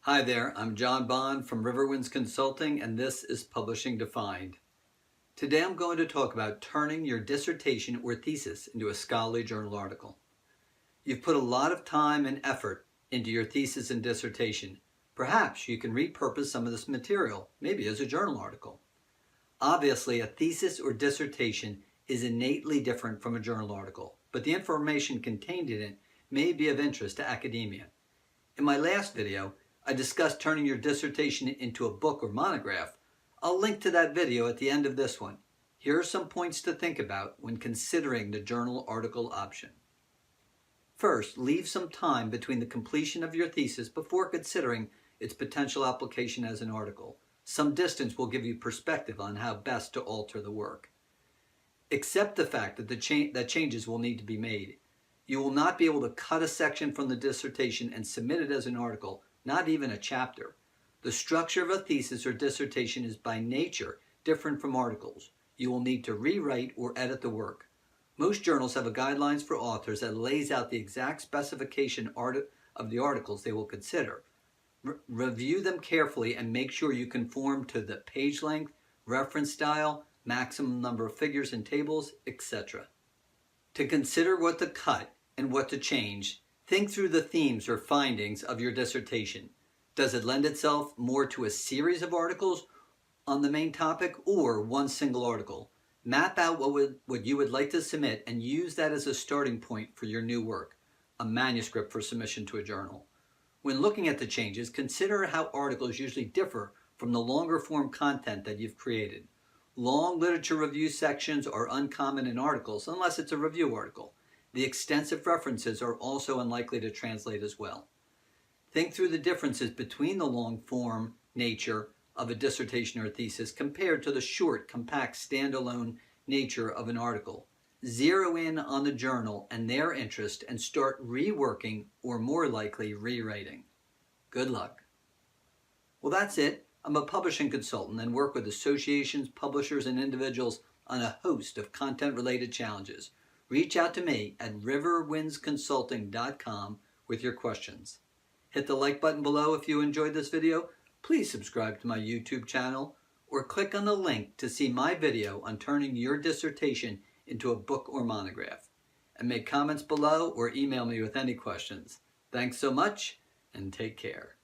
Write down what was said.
Hi there, I'm John Bond from Riverwinds Consulting, and this is Publishing Defined. Today I'm going to talk about turning your dissertation or thesis into a scholarly journal article. You've put a lot of time and effort into your thesis and dissertation. Perhaps you can repurpose some of this material, maybe as a journal article. Obviously, a thesis or dissertation is innately different from a journal article, but the information contained in it may be of interest to academia. In my last video, I discussed turning your dissertation into a book or monograph. I'll link to that video at the end of this one. Here are some points to think about when considering the journal article option. First, leave some time between the completion of your thesis before considering its potential application as an article. Some distance will give you perspective on how best to alter the work. Accept the fact that changes will need to be made. You will not be able to cut a section from the dissertation and submit it as an article, not even a chapter. The structure of a thesis or dissertation is by nature different from articles. You will need to rewrite or edit the work. Most journals have a guidelines for authors that lays out the exact specification of the articles they will consider. Review them carefully and make sure you conform to the page length, reference style, maximum number of figures and tables, etc. To consider what to cut and what to change, think through the themes or findings of your dissertation. Does it lend itself more to a series of articles on the main topic or one single article? Map out what you would like to submit and use that as a starting point for your new work, a manuscript for submission to a journal. When looking at the changes, consider how articles usually differ from the longer form content that you've created. Long literature review sections are uncommon in articles unless it's a review article. The extensive references are also unlikely to translate as well. Think through the differences between the long form nature of a dissertation or thesis compared to the short, compact, standalone nature of an article. Zero in on the journal and their interest and start reworking or more likely rewriting. Good luck. Well, that's it. I'm a publishing consultant and work with associations, publishers, and individuals on a host of content-related challenges. Reach out to me at riverwindsconsulting.com with your questions. Hit the like button below if you enjoyed this video. Please subscribe to my YouTube channel or click on the link to see my video on turning your dissertation into a book or monograph. And make comments below or email me with any questions. Thanks so much and take care.